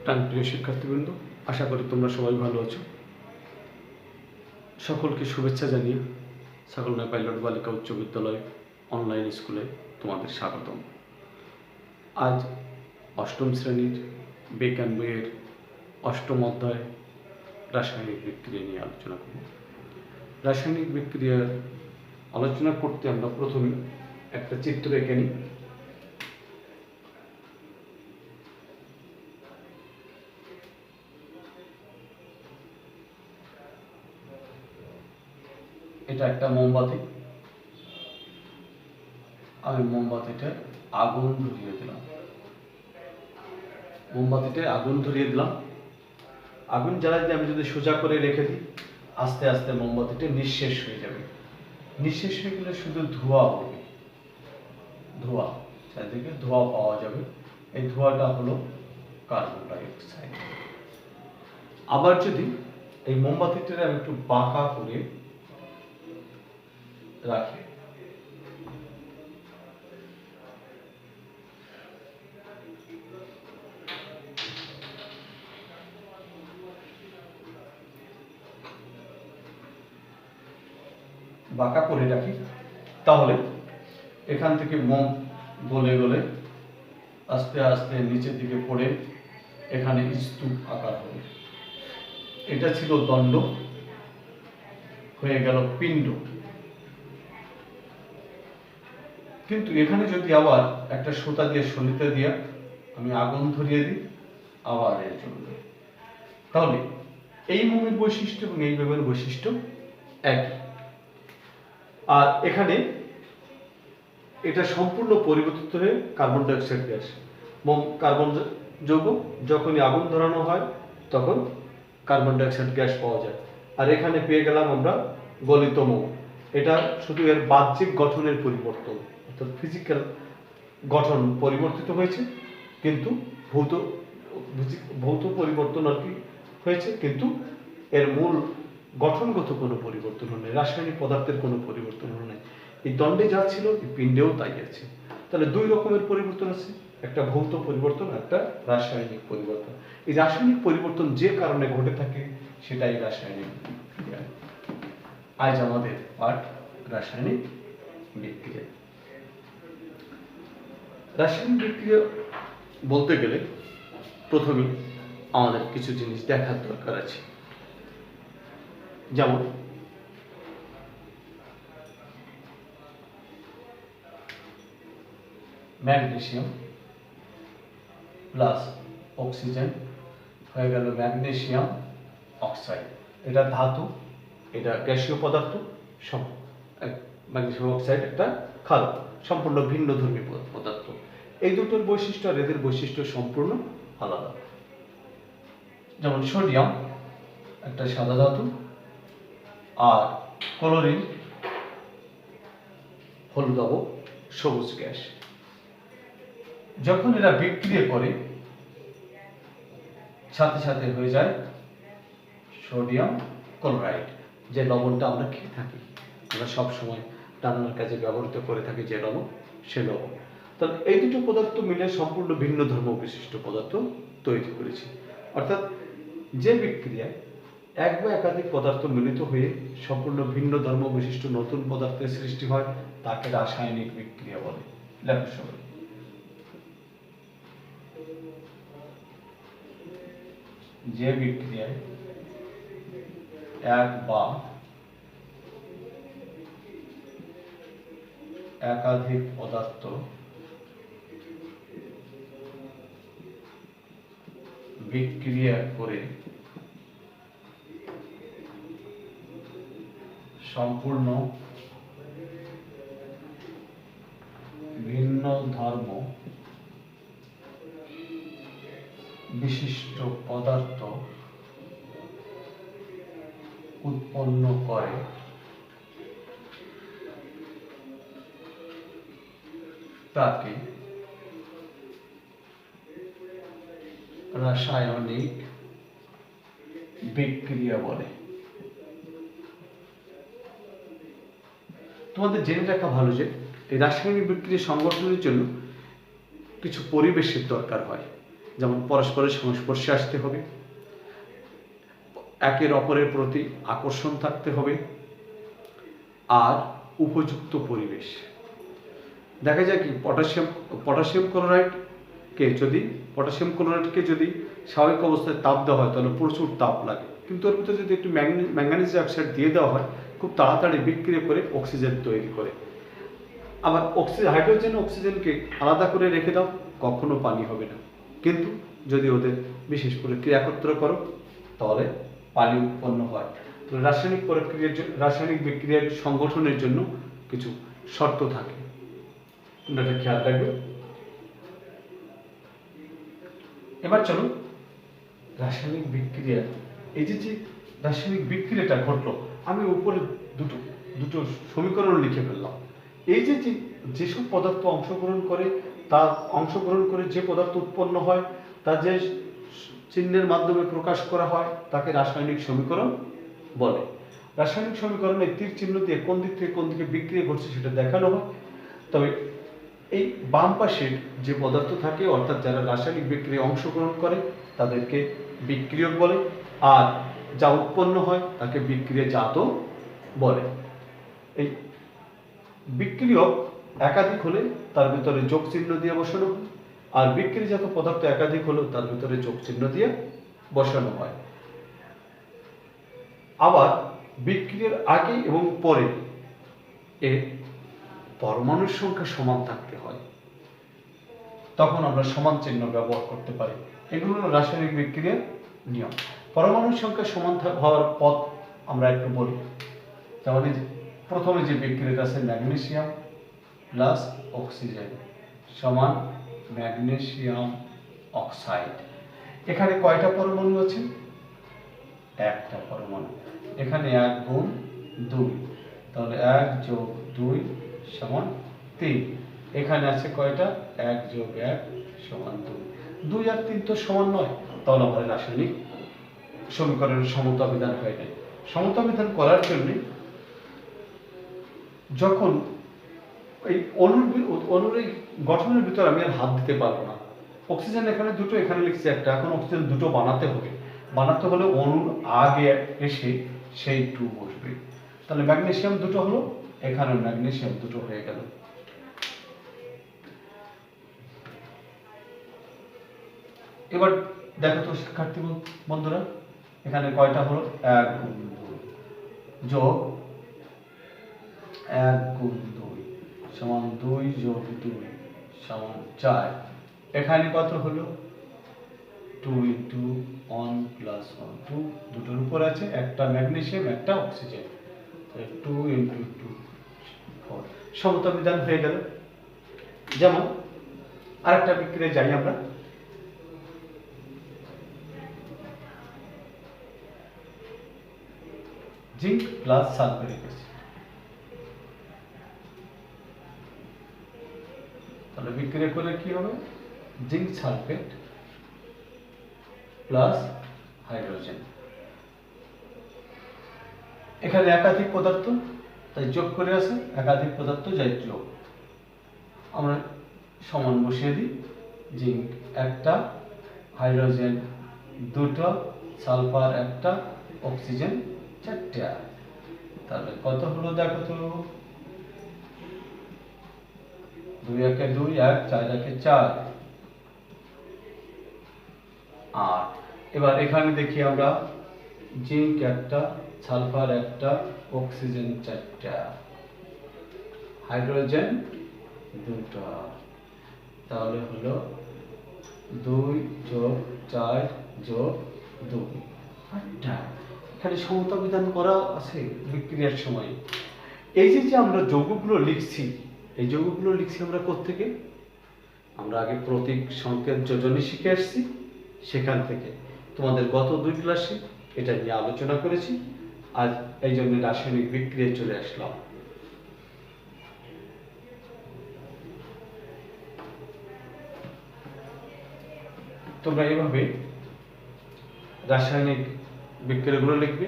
প্রাণপ্রিয় শিক্ষার্থীবৃন্দ, আশা করি তোমরা সবাই ভালো আছো। সকলকে শুভেচ্ছা জানিয়ে সাকলনা পাইলট বালিকা উচ্চ বিদ্যালয় অনলাইন স্কুলে তোমাদের স্বাগতম। আজ অষ্টম শ্রেণীর বিজ্ঞান বইয়ের অষ্টম অধ্যায় রাসায়নিক বিক্রিয়া নিয়ে আলোচনা করব। রাসায়নিক বিক্রিয়ার আলোচনা করতে আমরা প্রথমে একটা চিত্র এঁকে নিই। এটা একটা মোমবাতি। আমি মোমবাতিটা আগুন ধরিয়ে দিলাম। আগুন জ্বালাই দিয়ে আমি যদি সোজা করে রেখে দিই, আস্তে আস্তে মোমবাতিটা নিঃশেষ হয়ে যাবে। নিঃশেষ হয়ে গেলে শুধু ধোঁয়া হবে, চারিদিকে ধোঁয়া পাওয়া যাবে। এই ধোঁয়াটা হলো কার্বন ডাই অক্সাইড। আবার যদি এই মোমবাতিটা আমি একটু বাঁকা করে রাখি, তাহলে এখান থেকে মোম গলে গলে আস্তে আস্তে নিচের দিকে পড়ে এখানে স্তূপ আকার হবে। এটা ছিল দণ্ড, হয়ে গেল পিণ্ড। কিন্তু এখানে যদি আবার একটা সুতা দিয়ে সলিতে দিয়ে আমি আগুন ধরিয়ে দিই, আবার এর জন্য, তাহলে এই মোমের বৈশিষ্ট্য এবং এই মোমের বৈশিষ্ট্য একই। আর এখানে এটা সম্পূর্ণ পরিবর্তিত হয়ে কার্বন ডাই অক্সাইড গ্যাস। মোম কার্বন যৌগ, যখনই আগুন ধরানো হয় তখন কার্বন ডাই অক্সাইড গ্যাস পাওয়া যায়। আর এখানে পেয়ে গেলাম আমরা গলিত মোম। এটা শুধু এর বাহ্যিক গঠনের পরিবর্তন, অর্থাৎ ফিজিক্যাল গঠন পরিবর্তিত হয়েছে, কিন্তু ভৌত পরিবর্তন আর কি হয়েছে, কিন্তু এর মূল গঠনগত কোনো পরিবর্তন নেই, রাসায়নিক পদার্থের কোনো পরিবর্তন নেই। এই দণ্ডে যা ছিল এই পিণ্ডেও তাই আছে। তাহলে দুই রকমের পরিবর্তন আছে, একটা ভৌত পরিবর্তন, একটা রাসায়নিক পরিবর্তন। এই রাসায়নিক পরিবর্তন যে কারণে ঘটে থাকে সেটাই রাসায়নিক বিক্রিয়া। আজ আমাদের পাঠ রাসায়নিক বিক্রিয়া। রাসায়নিক বিক্রিয়া বলতে গেলে প্রথমে আমাদের কিছু জিনিস দেখার দরকার আছে। যেমন ম্যাগনেসিয়াম প্লাস অক্সিজেন হয়ে গেল ম্যাগনেসিয়াম অক্সাইড। এটা ধাতু, এটা গ্যাসীয় পদার্থ। ম্যাগনেসিয়াম অক্সাইড একটা ক্ষারক, সম্পূর্ণ ভিন্ন ধর্মী পদার্থ। এই দুটোর বৈশিষ্ট্য আর এদের বৈশিষ্ট্য সম্পূর্ণ আলাদা। যেমন সোডিয়াম একটা সাদা ধাতু, আর ক্লোরিন হলুদাভ সবুজ গ্যাস। যখন এরা বিক্রিয়া করে সাথে সাথে হয়ে যায় সোডিয়াম ক্লোরাইড, যে লবণটা আমরা খেয়ে থাকি, আমরা সবসময় রান্নার কাজে ব্যবহৃত করে থাকি যে লবণ, সে লবণ। তাহলে এই দুটো পদার্থ মিলে সম্পূর্ণ ভিন্ন ধর্ম বিশিষ্ট পদার্থ তৈরি করেছি। অর্থাৎ যে বিক্রিয়ায় এক বা একাধিক পদার্থ মিলিত হয়ে সম্পূর্ণ ভিন্ন ধর্ম বিশিষ্ট নতুন পদার্থের সৃষ্টি হয় তাকে রাসায়নিক বিক্রিয়া বলে। লেখো সবাই। যে বিক্রিয়ায় এক বা একাধিক পদার্থ বিক্রিয়া করে সম্পূর্ণ ভিন্ন ধর্ম বিশিষ্ট পদার্থ উৎপন্ন করে তাকে রাসায়নিক বিক্রিয়া বলে। তোমাদের জেনে রাখা ভালো যে এই রাসায়নিক বিক্রিয়া সংগঠনের জন্য কিছু পরিবেশের দরকার হয়। যেমন পরস্পরের সংস্পর্শে আসতে হবে, একের অপরের প্রতি আকর্ষণ থাকতে হবে, আর উপযুক্ত পরিবেশ। দেখা যায় কি পটাশিয়াম ক্লোরাইডকে যদি স্বাভাবিক অবস্থায় তাপ দেওয়া হয় তাহলে প্রচুর তাপ লাগে, কিন্তু এর ভিতরে যদি একটু ম্যাঙ্গানিজ অক্সাইড দিয়ে দেওয়া হয় খুব তাড়াতাড়ি বিক্রিয়া করে অক্সিজেন তৈরি করে। আবার হাইড্রোজেন অক্সিজেনকে আলাদা করে রেখে দাও, কখনো পানি হবে না। কিন্তু যদি ওদের বিশেষ করে ক্রিয়াকর্ত্র করো তাহলে পানি উৎপন্ন হয়। রাসায়নিক বিক্রিয়ার সংগঠনের জন্য কিছু শর্ত থাকে, তোমরা এটা খেয়াল রাখবে। এবার চলো রাসায়নিক বিক্রিয়া, এই যে রাসায়নিক বিক্রিয়াটা ঘটলো, আমি উপরে দুটো সমীকরণ লিখে ফেললাম। এই যেসব পদার্থ অংশগ্রহণ করে যে পদার্থ উৎপন্ন হয় তা যে চিহ্নের মাধ্যমে প্রকাশ করা হয় তাকে রাসায়নিক সমীকরণ বলে। রাসায়নিক সমীকরণে তীর চিহ্ন দিয়ে কোন দিক থেকে কোন দিকে বিক্রিয়া ঘটছে সেটা দেখানো হয়। তবে এই বাম পাশের যে পদার্থ থাকে, অর্থাৎ যারা রাসায়নিক বিক্রিয়ায় অংশগ্রহণ করে তাদেরকে বিক্রিয়ক বলে, আর যা উৎপন্ন হয় তাকে বিক্রিয়াজাত বলে। এই বিক্রিয়ক একাধিক হলে তার ভিতরে যোগ চিহ্ন দিয়ে বসানো হয়, আর বিক্রিয়াজাত পদার্থ একাধিক হলেও তার ভিতরে যোগ চিহ্ন দিয়ে বসানো হয়। আবার বিক্রিয়ার আগে এবং পরে এর পরমাণুর সংখ্যা সমান থাকতে হয়, তখন আমরা সমান চিহ্ন ব্যবহার করতে পারি। এগুলো হলো রাসায়নিক বিক্রিয়ার নিয়ম। পরমাণুর সংখ্যা সমান হওয়ার পথ আমরা একটু বলি। যেমন প্রথমে যে বিক্রিয়াটা আছে ম্যাগনেসিয়াম প্লাস অক্সিজেন সমান ম্যাগনেসিয়াম অক্সাইড। এখানে কয়টা পরমাণু আছে? একটা পরমাণু। এখানে 1 গুণ 2, তাহলে 1 যোগ 2 সমান 3। এখানে আছে কয়টা? 1 যোগ 1 সমান 2। 2 আর 3 তো সমান নয়, তাহলে আমাদের রাসায়নিক সমীকরণের সমতা বিধান হয় না। সমতা বিধান করার জন্য যখন এই অণুর এই গঠনের ভিতরে আমি আর হাত দিতে পারবো না। অক্সিজেন এখানে দুটো, এখানে লিখছি একটা, এখন অক্সিজেন দুটো বানাতে হলে অণুর আগে এসে সেই 2 বসবে। তাহলে ম্যাগনেসিয়াম দুটো হলো, এখানে ম্যাগনেসিয়াম দুটো হয়ে গেল। এবার দেখো তো শিক্ষার্থী বন্ধুরা, এখানে কয়টা হলো? 1 গুণ 2 যোগ 1 গুণ 2 সমান 2 যোগ 2 সমান 4। এখানে কত হলো? 2 into 1 plus 1, 2 দুটোর উপর আছে, একটা ম্যাগনেসিয়াম একটা অক্সিজেন, 2 into 2 4। সমতা বিধান হয়ে গেল। যেমন আরেকটা বিক্রিয়া যাই আমরা, জিঙ্ক প্লাস সালফারিক অ্যাসিড। তাহলে বিক্রিয়া করলে কি হবে? Zinc sulphate plus hydrogen. এখানে একাধিক পদার্থ, তাই যোগ করে আছে, একাধিক পদার্থ যাই যোগ। আমরা সমান বসিয়ে দিই, জিঙ্ক একটা, হাইড্রোজেন দুটো, সালফার একটা, অক্সিজেন 4টা। তাহলে কত হলো দেখো তো? 2 একে 2, 1 4 একে 4। আর এবার এখানে দেখি আমরা, জিঙ্ক একটা, সালফার একটা, অক্সিজেন 4টা, হাইড্রোজেন দুটো। তাহলে হলো 2 যোগ 4 যোগ 2 8টা। এখানে সমতা বিধান করা আছে বিক্রিয়ার সময়। এই যে আমরা যৌগগুলো লিখছি, এই যৌগগুলো লিখছি আমরা কোত্থেকে? আমরা আগে প্রতীক সংকেত যোজনী শিখে আসছি, সেখান থেকে তোমাদের গত 2 ক্লাসে এটা নিয়ে আলোচনা করেছি। আজ এই জন্য রাসায়নিক বিক্রিয়ায় চলে আসলাম। তোমরা এভাবে রাসায়নিক বিক্রিয়াগুলো লিখবে।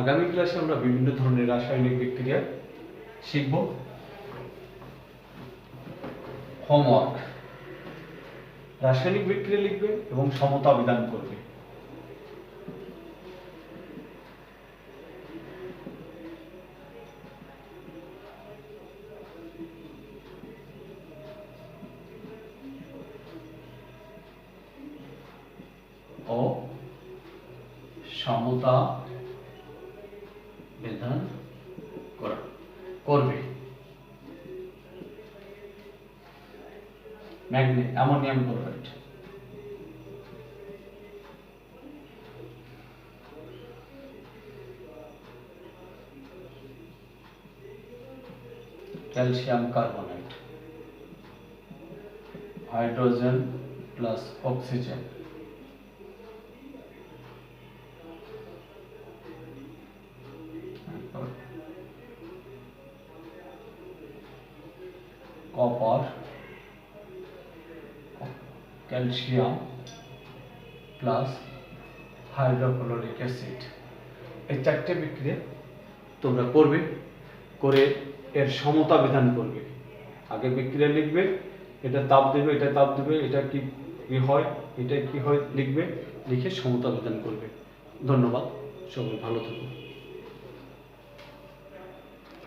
আগামী ক্লাসে আমরা বিভিন্ন ধরনের রাসায়নিক বিক্রিয়া শিখব। হোমওয়ার্ক, রাসায়নিক বিক্রিয়া লিখবে এবং সমতা বিধান করবে। ও সমতা বিধান করবে। Ammonium chloride, calcium carbonate, hydrogen plus oxygen, copper, calcium plus hydrochloric acid. এই চারটে বিক্রিয়া তোমরা করবে, করে এর সমতা বিধান করবে। আগে বিক্রিয়া লিখবে, এটা তাপ দেবে, এটা তাপ দেবে, এটা কি হয়, এটা কি হয় লিখবে, লিখে সমতা বিধান করবে। ধন্যবাদ, সবাই ভালো থাকুন।